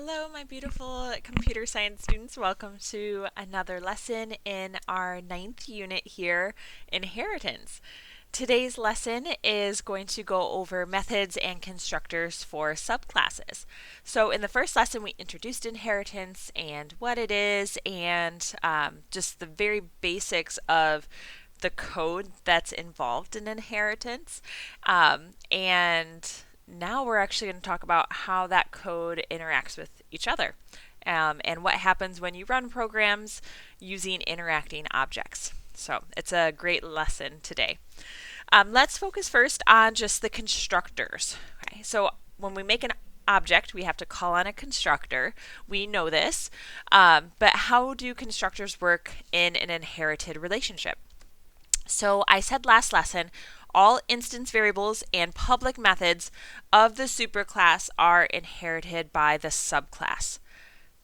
Hello, my beautiful computer science students. Welcome to another lesson in our 9th unit here, Inheritance. Today's lesson is going to go over methods and constructors for subclasses. So in the first lesson, we introduced inheritance and what it is and just the very basics of the code that's involved in inheritance. And now we're actually going to talk about how that code interacts with each other and what happens when you run programs using interacting objects. So it's a great lesson today. Let's focus first on just the constructors. Okay, so when we make an object, we have to call on a constructor. We know this, but how do constructors work in an inherited relationship? So I said last lesson, all instance variables and public methods of the superclass are inherited by the subclass.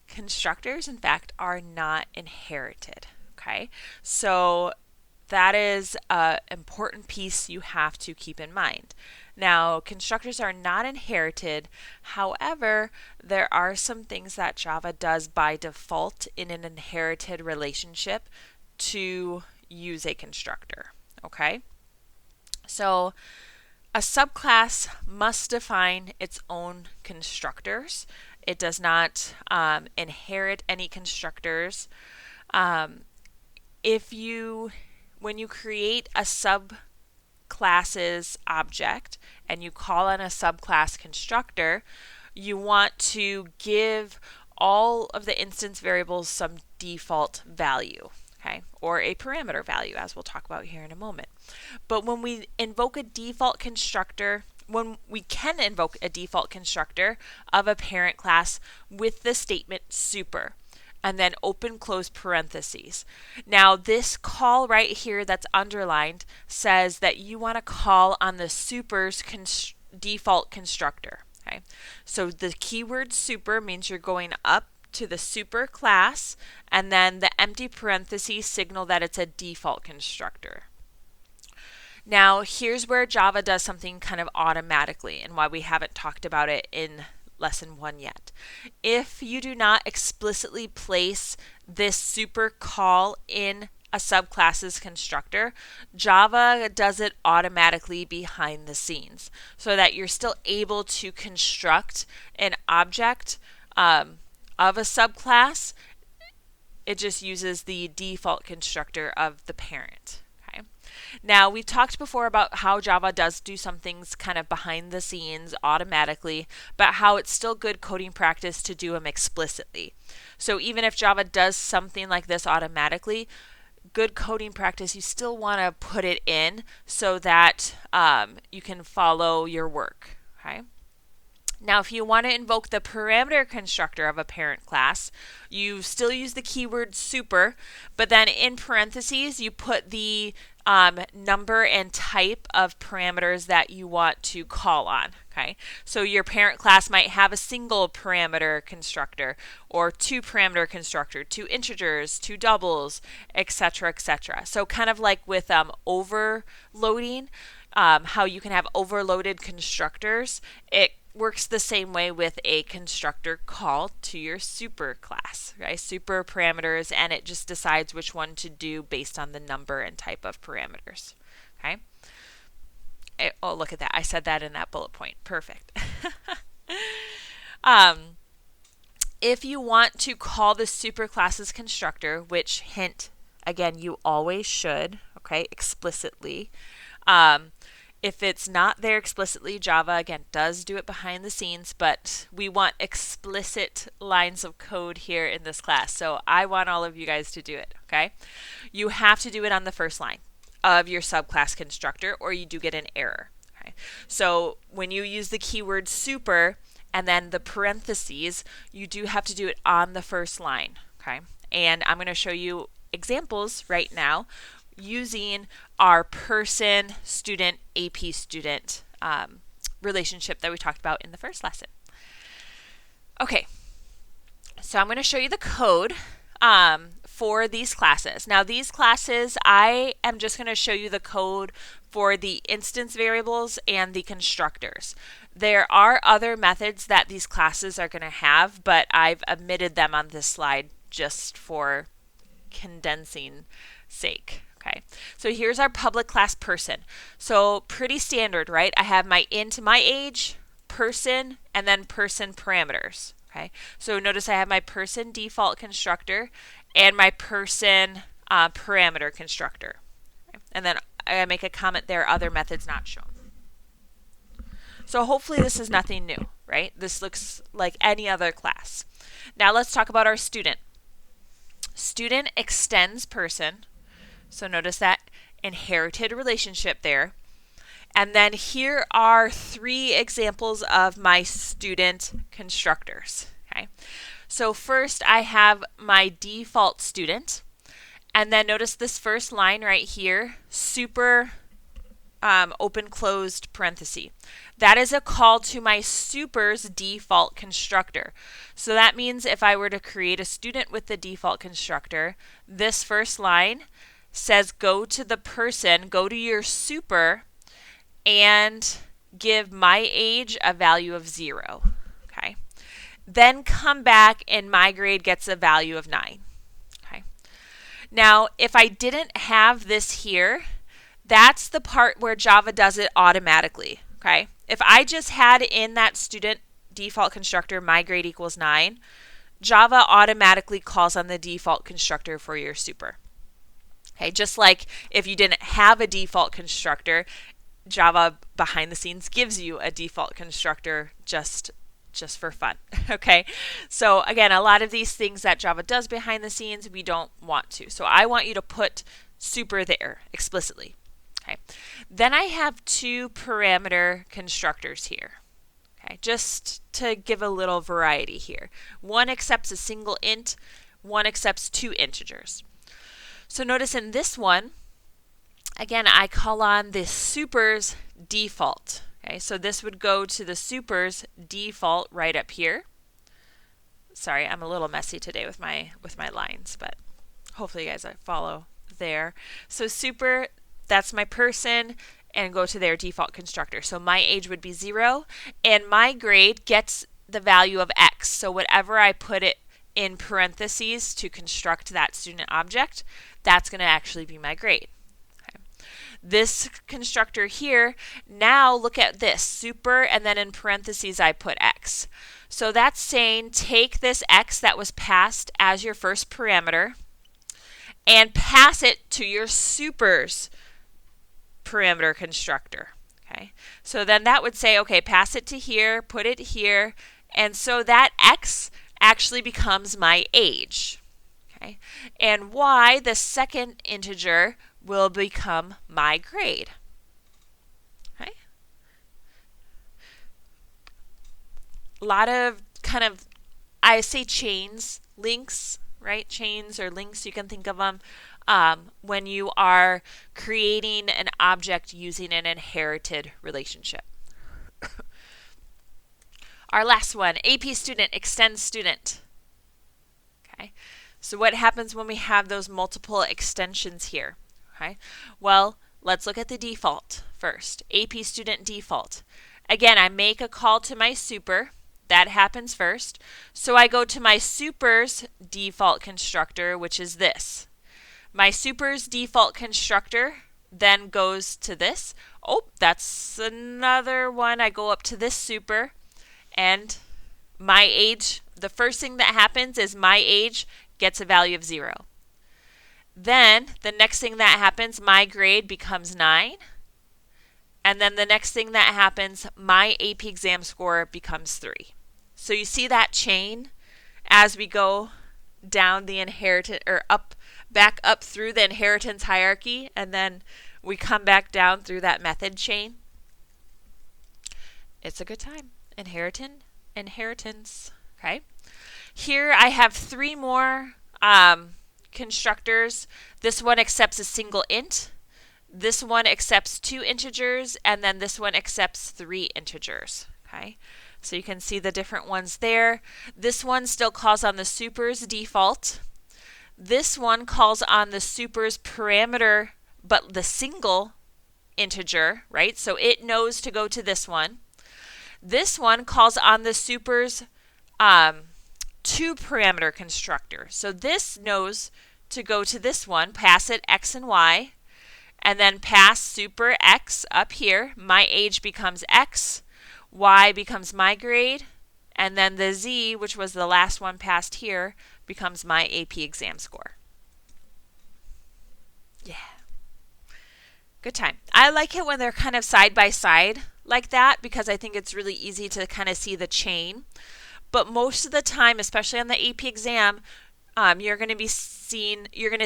Constructors, in fact, are not inherited. Okay, so that is an important piece you have to keep in mind. Now, constructors are not inherited. However, there are some things that Java does by default in an inherited relationship to use a constructor. Okay? So a subclass must define its own constructors. It does not inherit any constructors. When you create a subclasses object and you call on a subclass constructor, you want to give all of the instance variables some default value. Okay, or a parameter value, as we'll talk about here in a moment. But when we invoke a default constructor, when we can invoke a default constructor of a parent class with the statement super, and then open close parentheses. Now this call right here that's underlined says that you want to call on the super's default constructor. Okay, so the keyword super means you're going up to the super class, and then the empty parentheses signal that it's a default constructor. Now here's where Java does something kind of automatically and why we haven't talked about it in lesson 1 yet. If you do not explicitly place this super call in a subclasses constructor, Java does it automatically behind the scenes so that you're still able to construct an object of a subclass. It just uses the default constructor of the parent. Okay. Now we talked before about how Java does do some things kind of behind the scenes automatically, but how it's still good coding practice to do them explicitly. So even if Java does something like this automatically, good coding practice, you still want to put it in so that you can follow your work. Okay. Now, if you want to invoke the parameter constructor of a parent class, you still use the keyword super, but then in parentheses, you put the number and type of parameters that you want to call on. Okay, so your parent class might have a single parameter constructor or 2 parameter constructor, 2 integers, 2 doubles, etc., etc. So kind of like with overloading, how you can have overloaded constructors, it works the same way with a constructor call to your super class, right? Super parameters, and it just decides which one to do based on the number and type of parameters. Okay. Oh, look at that. I said that in that bullet point. Perfect. If you want to call the superclasses constructor, which hint, again, you always should, okay, explicitly. If it's not there explicitly, Java, again, does do it behind the scenes, but we want explicit lines of code here in this class. So I want all of you guys to do it, okay? You have to do it on the first line of your subclass constructor, or you do get an error. Okay? So when you use the keyword super and then the parentheses, you do have to do it on the first line, okay? And I'm going to show you examples right now using our person, student, AP student relationship that we talked about in the first lesson. Okay, so I'm going to show you the code for these classes. Now these classes, I am just going to show you the code for the instance variables and the constructors. There are other methods that these classes are going to have, but I've omitted them on this slide just for condensing sake. Okay, so here's our public class person. So pretty standard, right? I have my int, my age, person, and then person parameters. Okay, so notice I have my person default constructor and my person parameter constructor. Okay? And then I make a comment there, other methods not shown. So hopefully this is nothing new, right? This looks like any other class. Now let's talk about our student. Student extends person. So notice that inherited relationship there. And then here are 3 examples of my student constructors. Okay. So first I have my default student. And then notice this first line right here, super open closed parenthesis. That is a call to my super's default constructor. So that means if I were to create a student with the default constructor, this first line says go to the person, go to your super, and give my age a value of 0. Okay. Then come back and my grade gets a value of 9. Okay. Now, if I didn't have this here, that's the part where Java does it automatically. Okay. If I just had in that student default constructor my grade equals 9, Java automatically calls on the default constructor for your super. Okay, just like if you didn't have a default constructor, Java behind the scenes gives you a default constructor just for fun. Okay, so again, a lot of these things that Java does behind the scenes, we don't want to. So I want you to put super there explicitly. Okay, then I have 2 parameter constructors here. Okay, just to give a little variety here. One accepts a single int, one accepts 2 integers. So notice in this one, again, I call on the super's default. Okay, so this would go to the super's default right up here. Sorry, I'm a little messy today with my lines, but hopefully you guys follow there. So super, that's my person, and go to their default constructor. So my age would be 0, and my grade gets the value of x. So whatever I put it in parentheses to construct that student object, that's going to actually be my grade. Okay. This constructor here, now look at this, super, and then in parentheses I put x. So that's saying take this x that was passed as your first parameter and pass it to your super's parameter constructor. Okay. So then that would say, okay, pass it to here, put it here, and so that x actually becomes my age. Okay. And y, the second integer, will become my grade. Okay. A lot of kind of, I say chains, links, right? Chains or links, you can think of them when you are creating an object using an inherited relationship. Our last one, AP student extends student. Okay, so what happens when we have those multiple extensions here? Okay, well, let's look at the default first. AP student default. Again, I make a call to my super. That happens first. So I go to my super's default constructor, which is this. My super's default constructor then goes to this. Oh, that's another one. I go up to this super. And my age, the first thing that happens is my age gets a value of 0. Then the next thing that happens, my grade becomes 9. And then the next thing that happens, my AP exam score becomes 3. So you see that chain as we go down the inheritance, or back up through the inheritance hierarchy, and then we come back down through that method chain. It's a good time. Inheritance. Okay. Here I have 3 more constructors. This one accepts a single int. This one accepts 2 integers, and then this one accepts 3 integers. Okay. So you can see the different ones there. This one still calls on the super's default. This one calls on the super's parameter, but the single integer, right? So it knows to go to this one. This one calls on the super's two parameter constructor. So this knows to go to this one, pass it x and y, and then pass super x up here. My age becomes x, y becomes my grade, and then the z, which was the last one passed here, becomes my AP exam score. Yeah. Good time. I like it when they're kind of side by side like that because I think it's really easy to kind of see the chain. But most of the time, especially on the AP exam, you're going to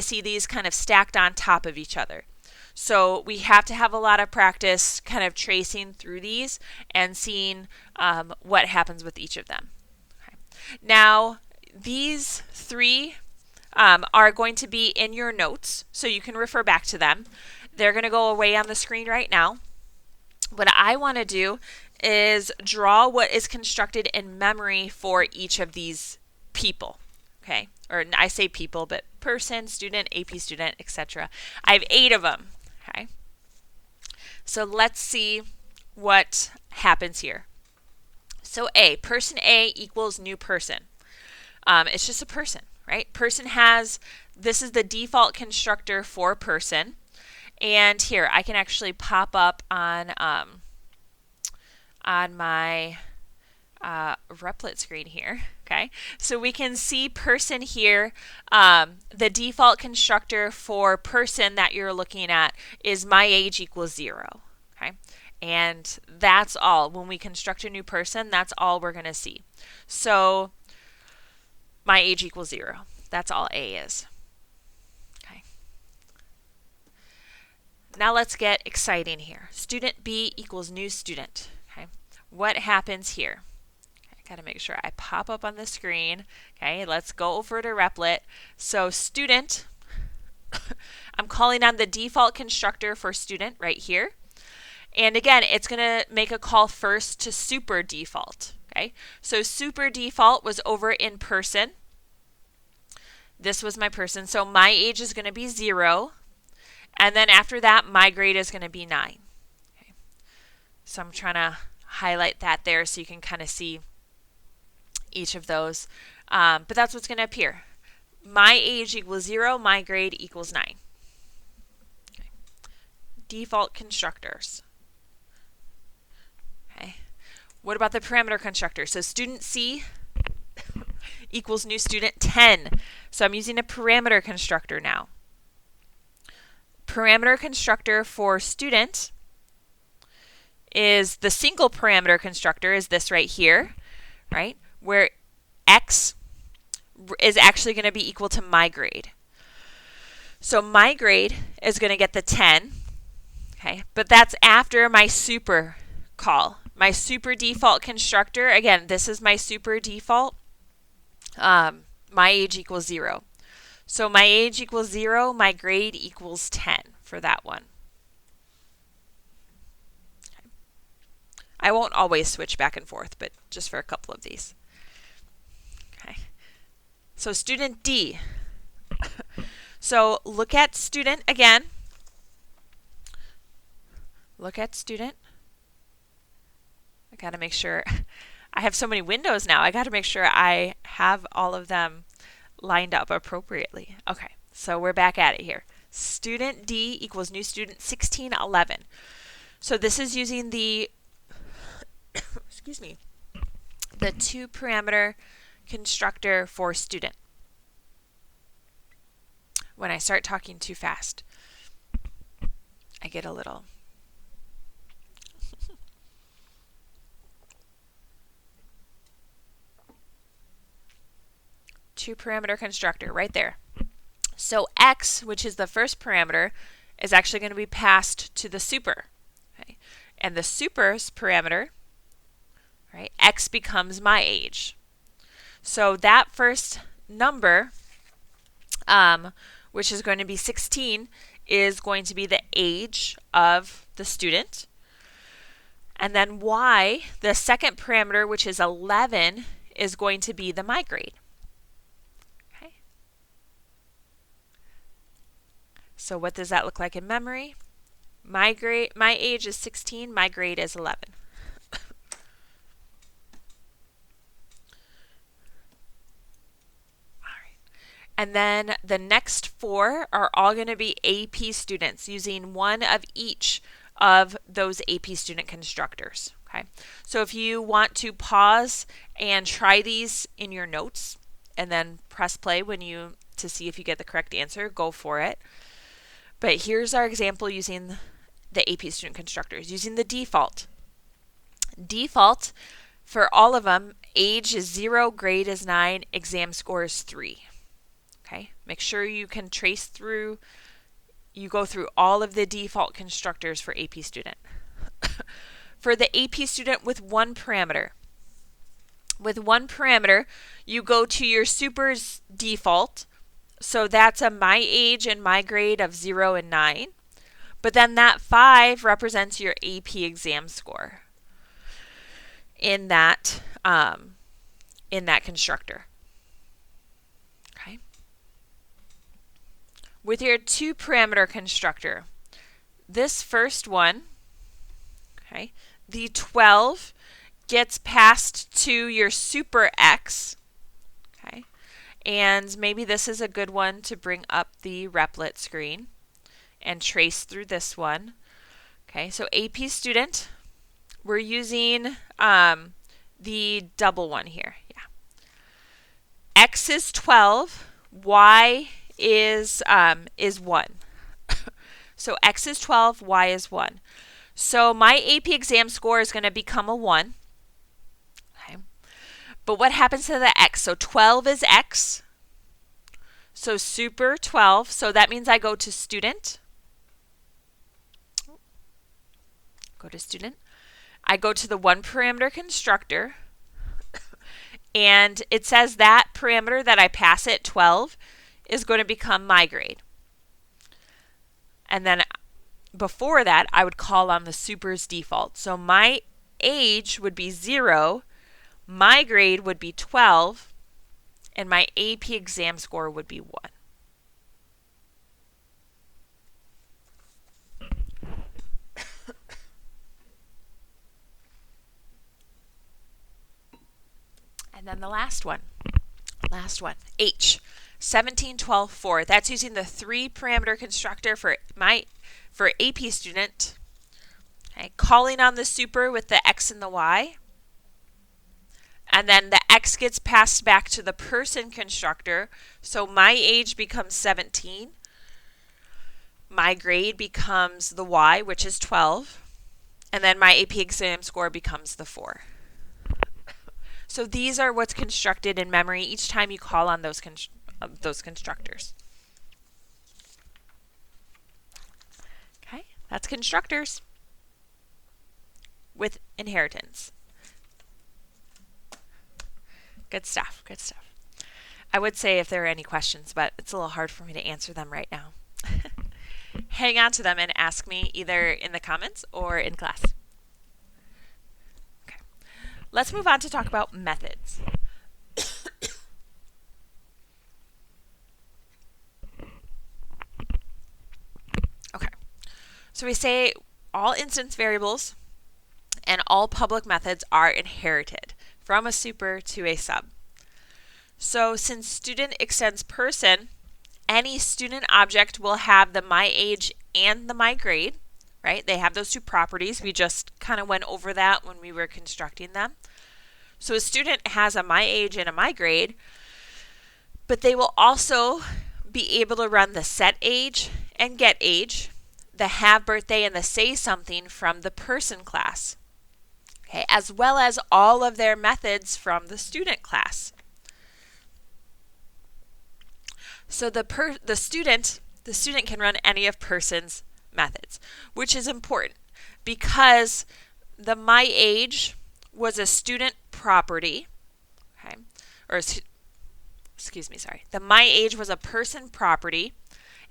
see these kind of stacked on top of each other. So we have to have a lot of practice kind of tracing through these and seeing what happens with each of them. Okay. Now, these three are going to be in your notes, so you can refer back to them. They're going to go away on the screen right now. What I want to do is draw what is constructed in memory for each of these people. Okay, or I say people, but person, student, AP student, etc. I have 8 of them. Okay, so let's see what happens here. So person A equals new person. It's just a person, right? Person has, this is the default constructor for person. And here, I can actually pop up on my Replit screen here. Okay, so we can see person here. The default constructor for person that you're looking at is my age equals 0. Okay, and that's all. When we construct a new person, that's all we're going to see. So my age equals 0. That's all A is. Okay. Now let's get exciting here. Student B equals new student. Okay, what happens here? Got to make sure I pop up on the screen. Okay, let's go over to Replit. So student, I'm calling on the default constructor for student right here. And again, it's going to make a call first to super default. Okay, so super default was over in person. This was my person. So my age is going to be 0. And then after that, my grade is going to be 9. Okay, so I'm trying to highlight that there so you can kind of see each of those, but that's what's going to appear. My age equals 0, my grade equals 9. Okay. Default constructors. Okay. What about the parameter constructor? So student C equals new student 10. So I'm using a parameter constructor now. Parameter constructor for student is the single parameter constructor is this right here, right? Where x is actually going to be equal to my grade. So my grade is going to get the 10, okay? But that's after my super call. My super default constructor, again, this is my super default. My age equals 0. So my age equals 0, my grade equals 10 for that one. Okay. I won't always switch back and forth, but just for a couple of these. Okay. So student D. So look at student again. Look at student. I got to make sure. I have so many windows now. I got to make sure I have all of them lined up appropriately. Okay, so we're back at it here. Student D equals new student 1611. So this is using the excuse me, the 2 parameter constructor for student. When I start talking too fast, I get a little two parameter constructor right there. So x, which is the first parameter, is actually going to be passed to the super. Okay? And the super's parameter, right, x becomes my age. So that first number, which is going to be 16, is going to be the age of the student. And then y, the second parameter, which is 11, is going to be the my grade. Okay. So what does that look like in memory? My age is 16, my grade is 11. And then the next 4 are all going to be AP students using one of each of those AP student constructors. Okay, so if you want to pause and try these in your notes and then press play to see if you get the correct answer, go for it. But here's our example using the AP student constructors, using the default. Default for all of them, age is 0, grade is 9, exam score is 3. Okay, make sure you can trace through, you go through all of the default constructors for AP student. For the AP student with one parameter, you go to your super's default. So that's a my age and my grade of 0 and 9. But then that 5 represents your AP exam score in that constructor. With your 2-parameter constructor, this first one, okay, the 12 gets passed to your super X, okay, and maybe this is a good one to bring up the replit screen and trace through this one. Okay, so AP student, we're using the double one here. Yeah, X is 12, Y is 1. So X is 12, Y is 1. So my AP exam score is going to become a 1. Okay. But what happens to the X? So 12 is X. So super 12. So that means I go to student. Go to student. I go to the 1-parameter constructor. And it says that parameter that I pass it, 12, is going to become my grade. And then before that, I would call on the super's default. So my age would be 0, my grade would be 12, and my AP exam score would be 1. And then the last one, H. 17, 12, 4. That's using the 3-parameter constructor for AP student. Okay, calling on the super with the X and the Y. And then the X gets passed back to the person constructor. So my age becomes 17. My grade becomes the Y, which is 12. And then my AP exam score becomes the 4. So these are what's constructed in memory each time you call on those constructors. Okay, that's constructors with inheritance. Good stuff, good stuff. I would say if there are any questions, but it's a little hard for me to answer them right now. Hang on to them and ask me either in the comments or in class. Okay, let's move on to talk about methods. So we say all instance variables and all public methods are inherited from a super to a sub. So since student extends person, any student object will have the my age and the my grade, right? They have those 2 properties. We just kind of went over that when we were constructing them. So a student has a my age and a my grade, but they will also be able to run the set age and get age, the have birthday and the say something from the person class, okay, as well as all of their methods from the student class. So the student can run any of person's methods, which is important because the my age was a student property, okay, or excuse me, sorry. The my age was a person property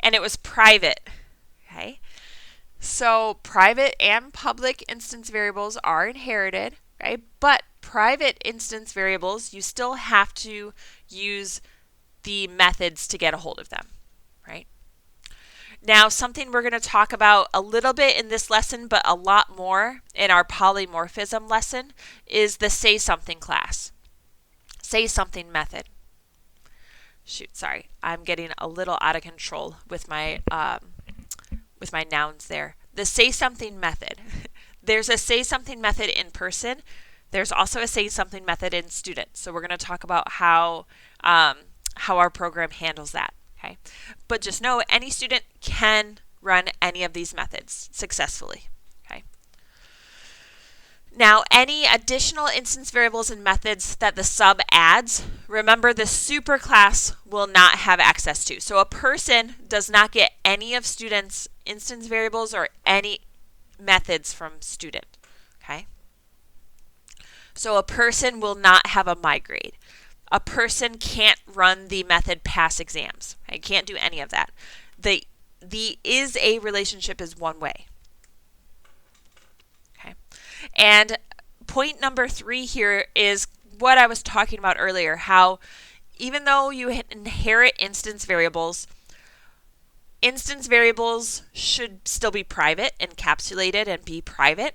and it was private, okay? So private and public instance variables are inherited, right? But private instance variables, you still have to use the methods to get a hold of them, right? Now, something we're going to talk about a little bit in this lesson, but a lot more in our polymorphism lesson, is the say something class. Say something method. Shoot, sorry. I'm getting a little out of control with my nouns there. The say something method. There's a say something method in person. There's also a say something method in student. So we're going to talk about how our program handles that. Okay, but just know any student can run any of these methods successfully. Okay. Now, any additional instance variables and methods that the sub adds, remember the superclass will not have access to. So a person does not get any of students' instance variables or any methods from student. Okay. So a person will not have a migrate. A person can't run the method pass exams. I can't do any of that. The is a relationship is one way. Okay. And point number 3 here is what I was talking about earlier, how even though you inherit instance variables should still be private, encapsulated, and be private.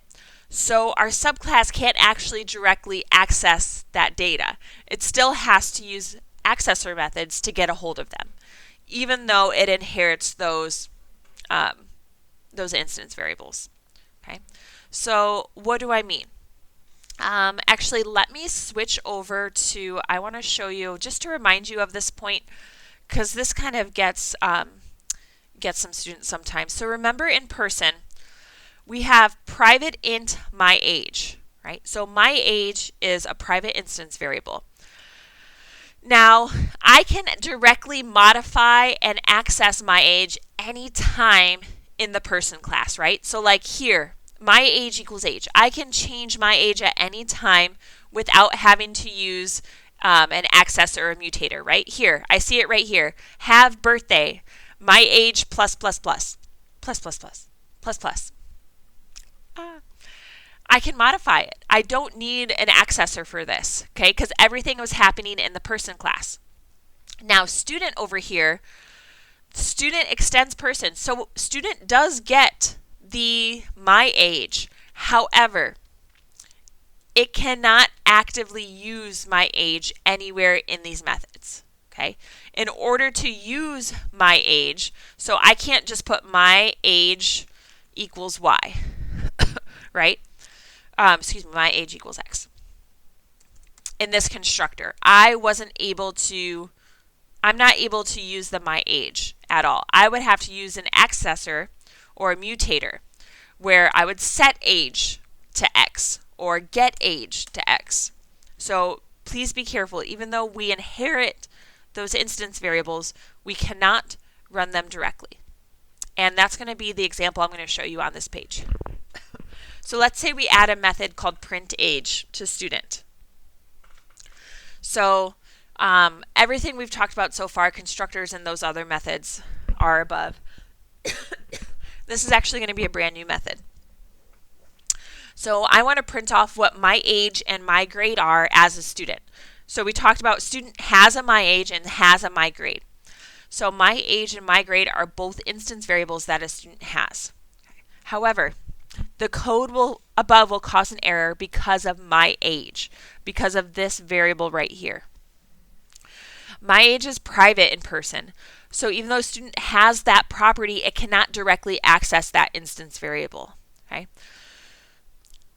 So our subclass can't actually directly access that data. It still has to use accessor methods to get a hold of them, even though it inherits those instance variables. Okay, so what do I mean? Actually, let me switch over to, I want to show you, just to remind you of this point, because this kind of gets some students sometimes. So remember, in person, we have private int my age, right? So my age is a private instance variable. Now, I can directly modify and access my age anytime in the person class, right? So like here, my age equals age. I can change my age at any time without having to use an accessor or a mutator, right? Here, I see it right here. Have birthday, my age plus plus plus, plus plus plus, plus plus. I can modify it. I don't need an accessor for this, okay? Because everything was happening in the person class. Now, student over here, student extends person. So student does get the my age. However, it cannot actively use my age anywhere in these methods, okay? In order to use my age, so I can't just put my age equals y, right? My age equals x. In this constructor, I'm not able to use the my age at all. I would have to use an accessor or a mutator where I would set age to x or get age to x. So please be careful. Even though we inherit those instance variables, we cannot run them directly. And that's going to be the example I'm going to show you on this page. So let's say we add a method called print age to student. So everything we've talked about so far, constructors and those other methods, are above. This is actually going to be a brand new method. So I want to print off what my age and my grade are as a student. So we talked about student has a my age and has a my grade. So my age and my grade are both instance variables that a student has. However, the code above will cause an error because of my age, because of this variable right here. My age is private in person, so even though a student has that property, it cannot directly access that instance variable. Okay?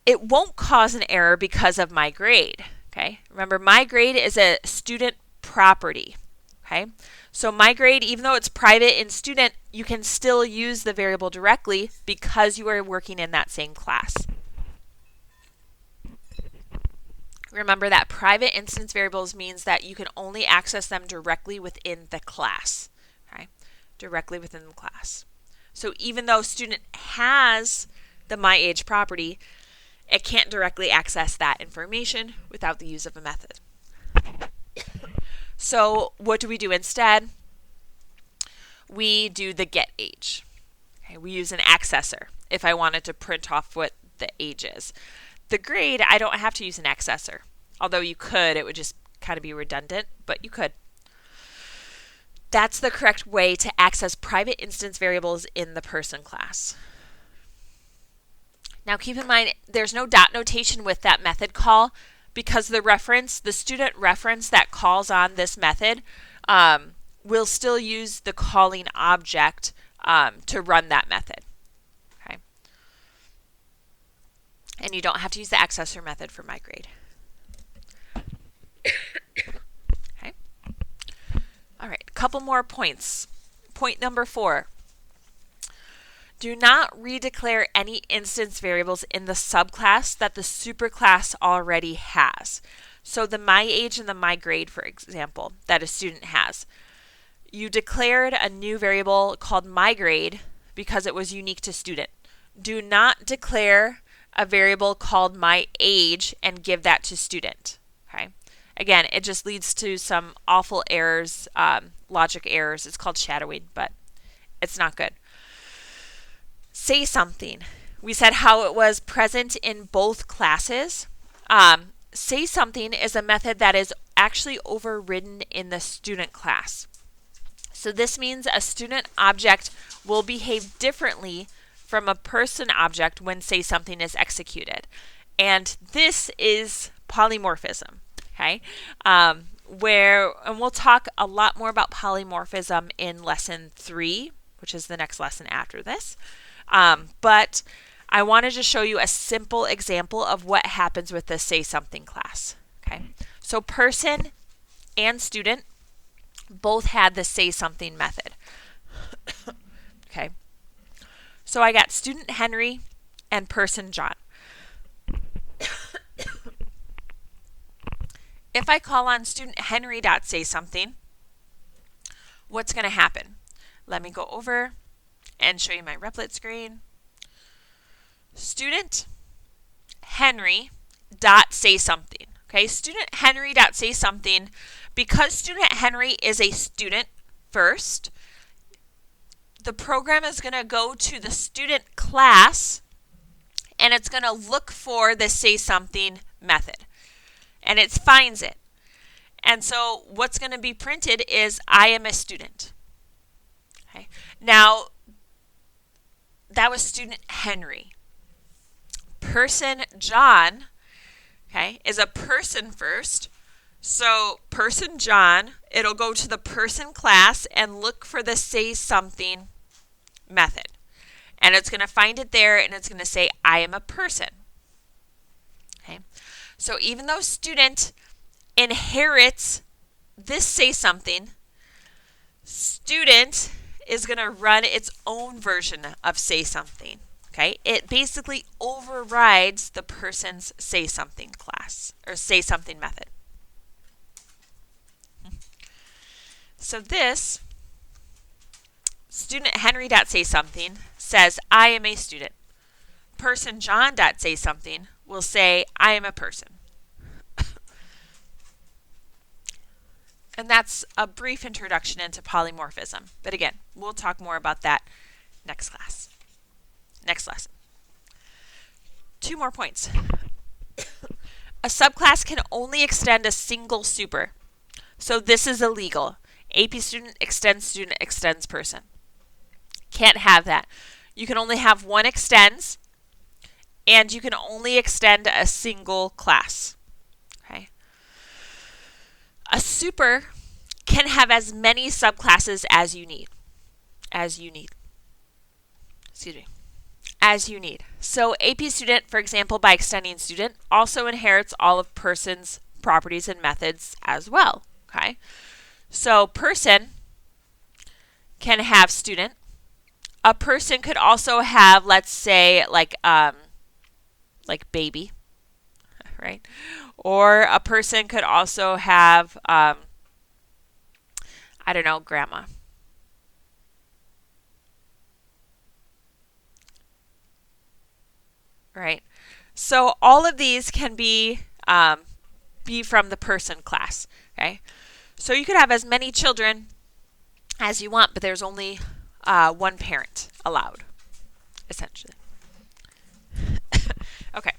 It won't cause an error because of my grade. Okay? Remember, my grade is a student property. Okay? So my grade, even though it's private in student, you can still use the variable directly because you are working in that same class. Remember that private instance variables means that you can only access them directly within the class. Okay? Directly within the class. So even though student has the my age property, it can't directly access that information without the use of a method. So what do we do instead? We do the get age. Okay, we use an accessor if I wanted to print off what the age is. The grade, I don't have to use an accessor. Although you could, it would just kind of be redundant, but you could. That's the correct way to access private instance variables in the person class. Now keep in mind, there's no dot notation with that method call because the student reference that calls on this method will still use the calling object to run that method. Okay. And you don't have to use the accessor method for migrate. Okay. All right, a couple more points. Point number 4. Do not redeclare any instance variables in the subclass that the superclass already has. So the my age and the my grade, for example, that a student has. You declared a new variable called my grade because it was unique to student. Do not declare a variable called my age and give that to student. Okay. Again, it just leads to some awful errors, logic errors. It's called shadowing, but it's not good. Say something. We said how it was present in both classes. Say something is a method that is actually overridden in the student class. So this means a student object will behave differently from a person object when say something is executed. And this is polymorphism. Okay, and we'll talk a lot more about polymorphism in lesson 3, which is the next lesson after this. But I wanted to show you a simple example of what happens with the say something class. Okay, so person and student both had the say something method. Okay, so I got student Henry and person John. If I call on student Henry.saySomething, what's going to happen? Let me go over and show you my Replit screen. Student Henry.saySomething. Okay, student Henry.saySomething, because student Henry is a student first, the program is going to go to the student class and it's going to look for the say something method. And it finds it. And so what's going to be printed is I am a student. Okay. Now, that was student Henry. Person John, okay, is a person first. So person John, it'll go to the person class and look for the say something method. And it's going to find it there and it's going to say I am a person. Okay. So even though student inherits this say something, student is going to run its own version of say something. Okay? It basically overrides the person's say something class or say something method. So this student Henry.saySomething says I am a student. Person John.saySomething will say I am a person. And that's a brief introduction into polymorphism. But again, we'll talk more about that next class. Next lesson. 2 more points. A subclass can only extend a single super. So this is illegal. AP student extends person. Can't have that. You can only have one extends, and you can only extend a single class. Okay. A super can have as many subclasses as you need. As you need. So AP student, for example, by extending student, also inherits all of person's properties and methods as well. Okay. So person can have student. A person could also have, let's say, like baby, right? Or a person could also have, I don't know, grandma. Right? So all of these can be from the person class. Okay? So you could have as many children as you want, but there's only one parent allowed, essentially. Okay.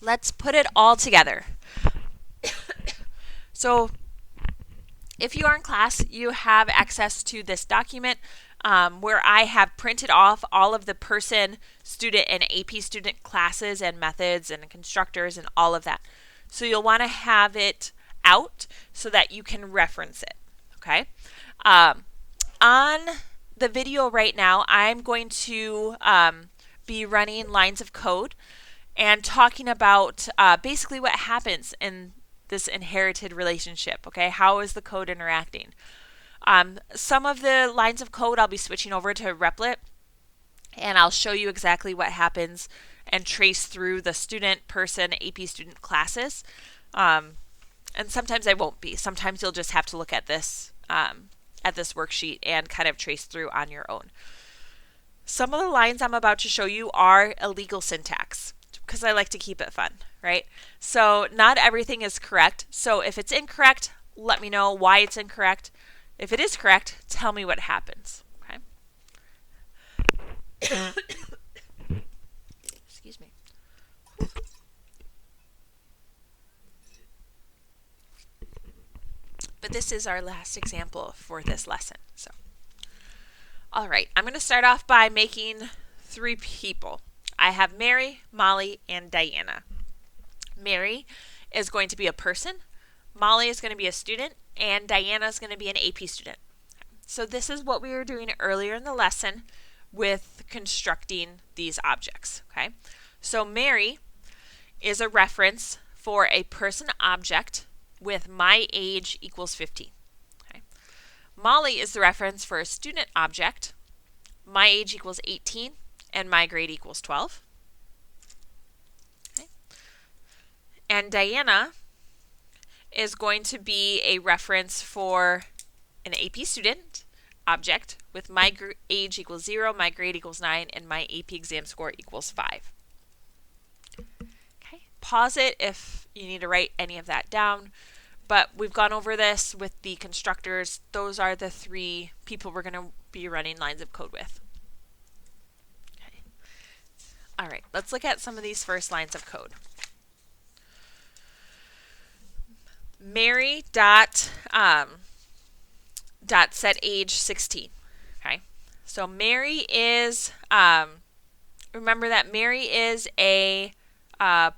Let's put it all together. So If you are in class, you have access to this document where I have printed off all of the person, student, and AP student classes and methods and constructors and all of that. So you'll want to have it out so that you can reference it. Okay. On the video right now, I'm going to be running lines of code and talking about basically what happens in this inherited relationship. Okay, how is the code interacting? Some of the lines of code I'll be switching over to Replit, and I'll show you exactly what happens and trace through the student, person, AP student classes. And sometimes I won't be. Sometimes you'll just have to look at this worksheet and kind of trace through on your own. Some of the lines I'm about to show you are illegal syntax because I like to keep it fun, right? So not everything is correct. So if it's incorrect, let me know why it's incorrect. If it is correct, tell me what happens, okay? Excuse me. But this is our last example for this lesson. So, all right, I'm going to start off by making 3 people. I have Mary, Molly, and Diana. Mary is going to be a person, Molly is going to be a student, and Diana is going to be an AP student. So this is what we were doing earlier in the lesson with constructing these objects. Okay, so Mary is a reference for a person object with my age equals 15. Okay. Molly is the reference for a student object, my age equals 18, and my grade equals 12. Okay. And Diana is going to be a reference for an AP student object with my age equals 0, my grade equals 9, and my AP exam score equals 5. Okay. Pause it if you need to write any of that down. But we've gone over this with the constructors. Those are the 3 people we're going to be running lines of code with. Okay. All right, let's look at some of these first lines of code. Mary dot set age 16. Okay, so Mary is remember that Mary is a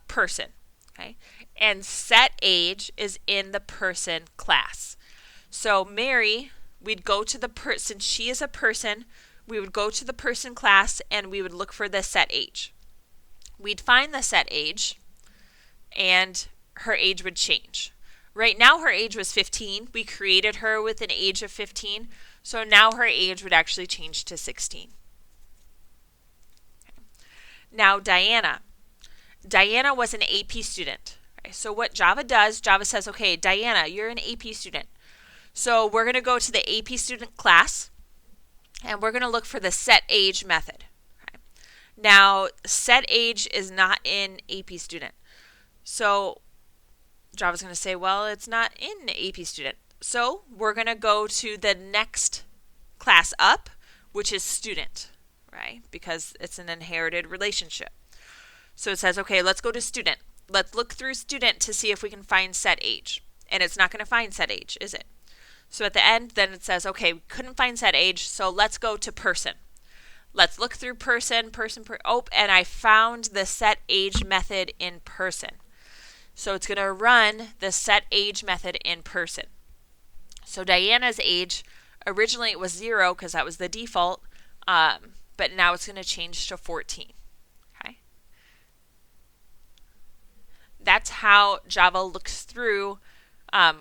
person. Okay, and set age is in the person class. So Mary, we'd go to the person, she is a person, we would go to the person class and we would look for the set age. We'd find the set age and her age would change. Right now her age was 15. We created her with an age of 15. So now her age would actually change to 16. Okay. Now Diana. Diana was an AP student. Okay. So what Java does, Java says, okay, Diana, you're an AP student. So we're going to go to the AP student class and we're going to look for the set age method. Okay. Now set age is not in AP student. So Java's going to say, well, it's not in AP student. So we're going to go to the next class up, which is student, right? Because it's an inherited relationship. So it says, okay, let's go to student. Let's look through student to see if we can find set age. And it's not going to find set age, is it? So at the end, then it says, okay, we couldn't find set age, so let's go to person. Let's look through person, and I found the set age method in person. So it's going to run the set age method in person. So Diana's age, originally it was 0 because that was the default, but now it's going to change to 14. Okay. That's how Java looks through,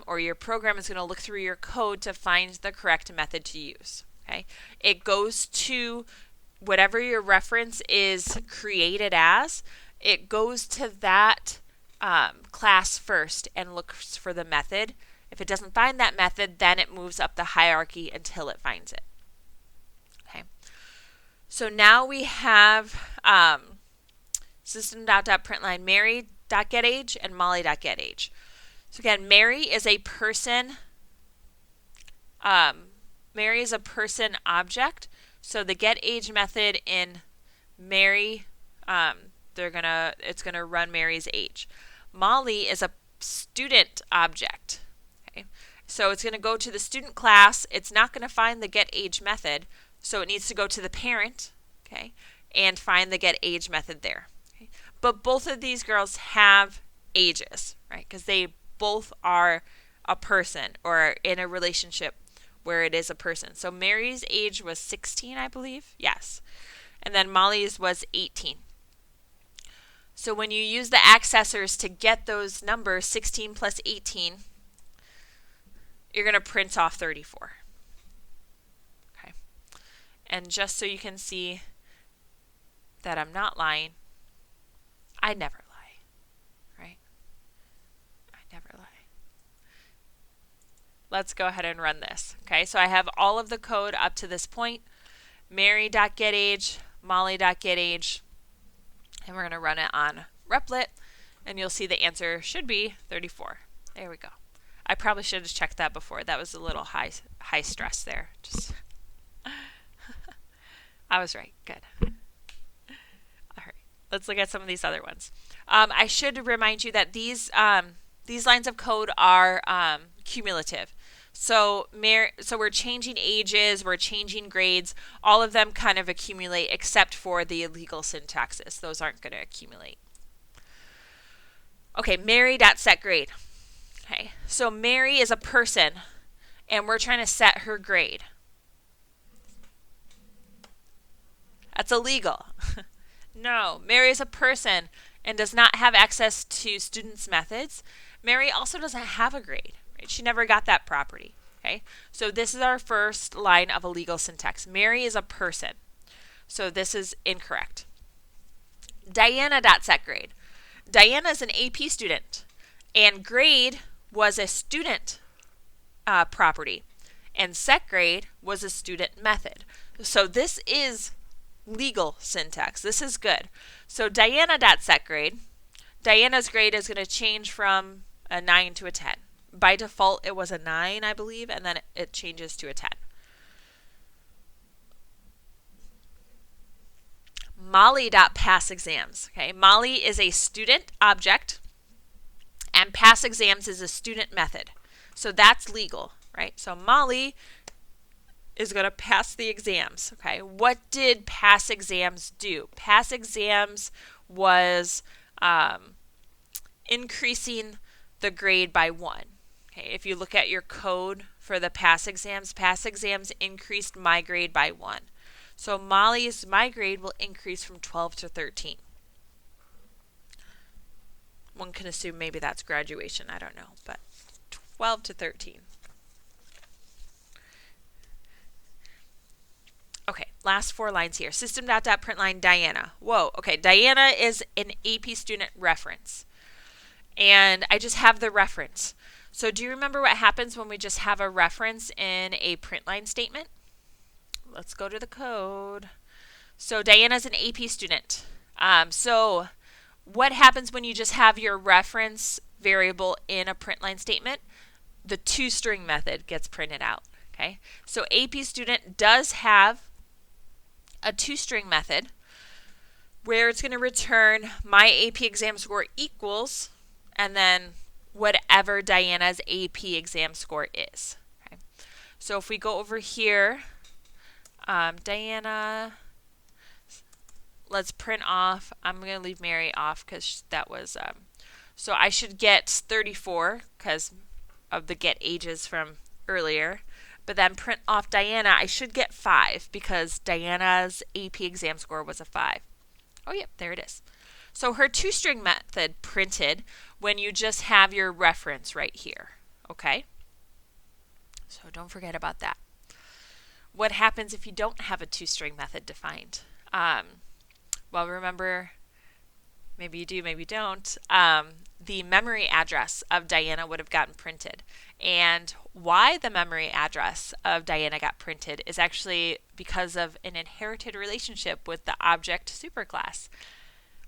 or your program is going to look through your code to find the correct method to use. Okay. It goes to whatever your reference is created as, it goes to that class first and looks for the method. If it doesn't find that method, then it moves up the hierarchy until it finds it. Okay. So now we have system.println Mary.getAge and Molly.getAge. So again, Mary is a person. Mary is a person object. So the getAge method in Mary, it's gonna run Mary's age. Molly is a student object, okay? So it's going to go to the student class. It's not going to find the get age method. So it needs to go to the parent, okay, and find the get age method there. Okay? But both of these girls have ages, right? Because they both are a person or in a relationship where it is a person. So Mary's age was 16, I believe. Yes. And then Molly's was 18. So when you use the accessors to get those numbers, 16 plus 18, you're going to print off 34. Okay. And just so you can see that I'm not lying, I never lie, right? I never lie. Let's go ahead and run this. Okay, so I have all of the code up to this point. Mary.getAge, Molly.getAge, and we're going to run it on Replit, and you'll see the answer should be 34. There we go. I probably should have checked that before. That was a little high stress there. Just I was right. Good. All right. Let's look at some of these other ones. I should remind you that these lines of code are cumulative. So we're changing ages, we're changing grades. All of them kind of accumulate except for the illegal syntaxes. Those aren't going to accumulate. Okay, Mary.setGrade. Okay, so Mary is a person, and we're trying to set her grade. That's illegal. No, Mary is a person and does not have access to students' methods. Mary also doesn't have a grade. Right? She never got that property. Okay, so this is our first line of illegal syntax. Mary is a person. So this is incorrect. Diana.setGrade. Diana is an AP student, and grade was a student property, and setGrade was a student method. So this is legal syntax. This is good. So Diana.setGrade, Diana's grade is going to change from a 9 to a 10. By default, it was a 9, I believe, and then it changes to a 10. Molly.passExams. Okay, Molly is a student object, and pass exams is a student method. So that's legal, right? So Molly is going to pass the exams. Okay, what did pass exams do? Pass exams was increasing the grade by 1. Okay, if you look at your code for the pass exams increased my grade by 1. So Molly's my grade will increase from 12 to 13. One can assume maybe that's graduation, I don't know, but 12 to 13. Okay, last 4 lines here. System.println Diana. Whoa, okay, Diana is an AP student reference. And I just have the reference. So do you remember what happens when we just have a reference in a print line statement? Let's go to the code. So Diana's an AP student. So what happens when you just have your reference variable in a print line statement? The toString method gets printed out. Okay, so AP student does have a toString method where it's going to return my AP exam score equals and then whatever Diana's AP exam score is. Okay, so if we go over here, Diana, let's print off. I'm going to leave Mary off because that was, so I should get 34 because of the get ages from earlier. But then print off Diana, I should get 5 because Diana's AP exam score was a 5. Oh, yep, there it is. So her toString method printed when you just have your reference right here. Okay? So don't forget about that. What happens if you don't have a toString method defined? Well, remember, maybe you do, maybe you don't. The memory address of Diana would have gotten printed. And why the memory address of Diana got printed is actually because of an inherited relationship with the object superclass,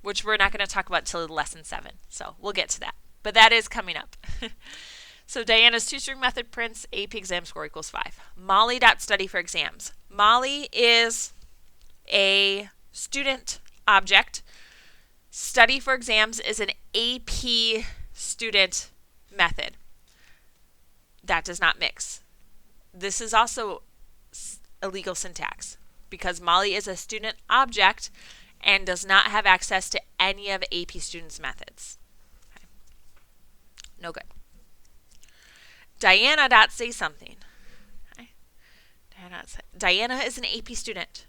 which we're not going to talk about till lesson 7. So we'll get to that. But that is coming up. So Diana's toString method prints AP exam score equals 5. Molly.study for exams. Molly is a student object. Study for exams is an AP student method. that does not mix. This is also illegal syntax because Molly is a student object and does not have access to any of AP students' methods. Okay. No good. Diana.say something. Okay. Diana is an AP student.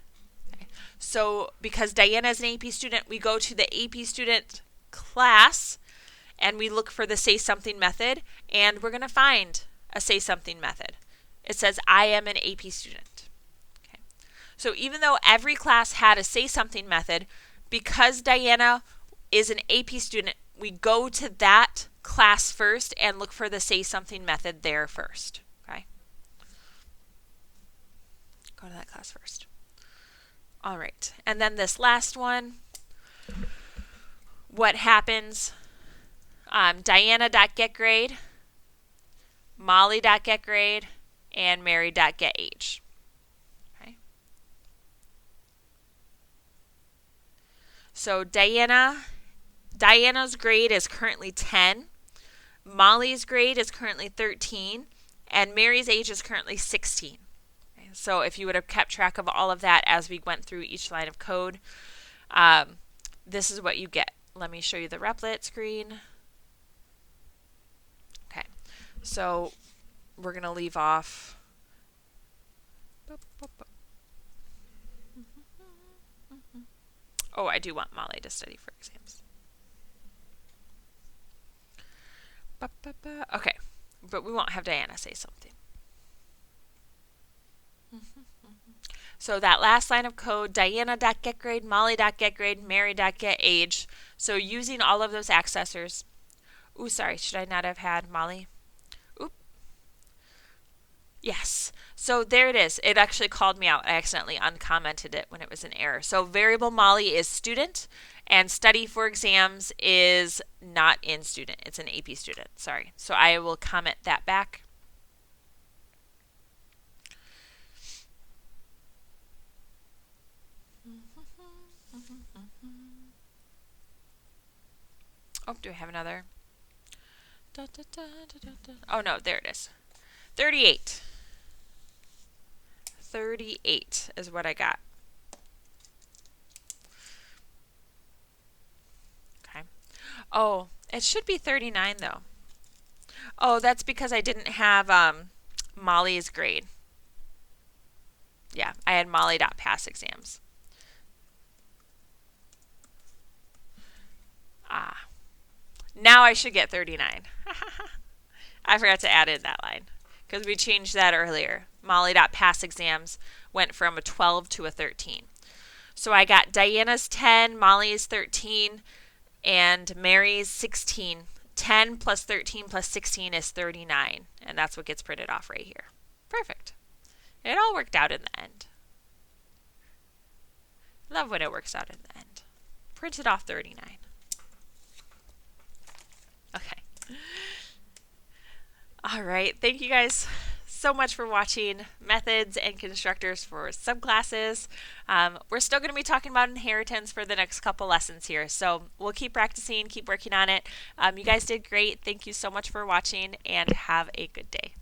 Okay. So because Diana is an AP student, we go to the AP student class and we look for the say something method, and we're going to find a say something method. It says I am an AP student. Okay. So even though every class had a say something method, because Diana is an AP student, we go to that class first and look for the say something method there first. Okay. Go to that class first. All right. And then this last one, what happens? Diana.getGrade, Molly.getGrade, and Mary.getAge. Okay. So Diana's grade is currently 10, Molly's grade is currently 13, and Mary's age is currently 16. Okay. So if you would have kept track of all of that as we went through each line of code, this is what you get. Let me show you the Replit screen. Okay, so we're going to leave off. Oh, I do want Molly to study for exams. Okay, but we won't have Diana say something. So that last line of code, Diana.getGrade, Molly.getGrade, Mary.getAge. So using all of those accessors. Ooh, sorry, should I not have had Molly? Oop. Yes. So there it is. It actually called me out. I accidentally uncommented it when it was an error. So variable Molly is student, and study for exams is not in student. It's an AP student. Sorry. So I will comment that back. Oh, do I have another? Oh, no, there it is. 38. 38 is what I got. Okay. Oh, it should be 39, though. Oh, that's because I didn't have Molly's grade. Yeah, I had Molly.pass exams. Ah. Now I should get 39. I forgot to add in that line because we changed that earlier. Molly.pass exams went from a 12 to a 13. So I got Diana's 10, Molly's 13, and Mary's 16. 10 plus 13 plus 16 is 39, and that's what gets printed off right here. Perfect. It all worked out in the end. Love when it works out in the end. Printed off 39. Okay. All right. Thank you guys so much for watching Methods and Constructors for Subclasses. We're still going to be talking about inheritance for the next couple lessons here. So we'll keep practicing, keep working on it. You guys did great. Thank you so much for watching, and have a good day.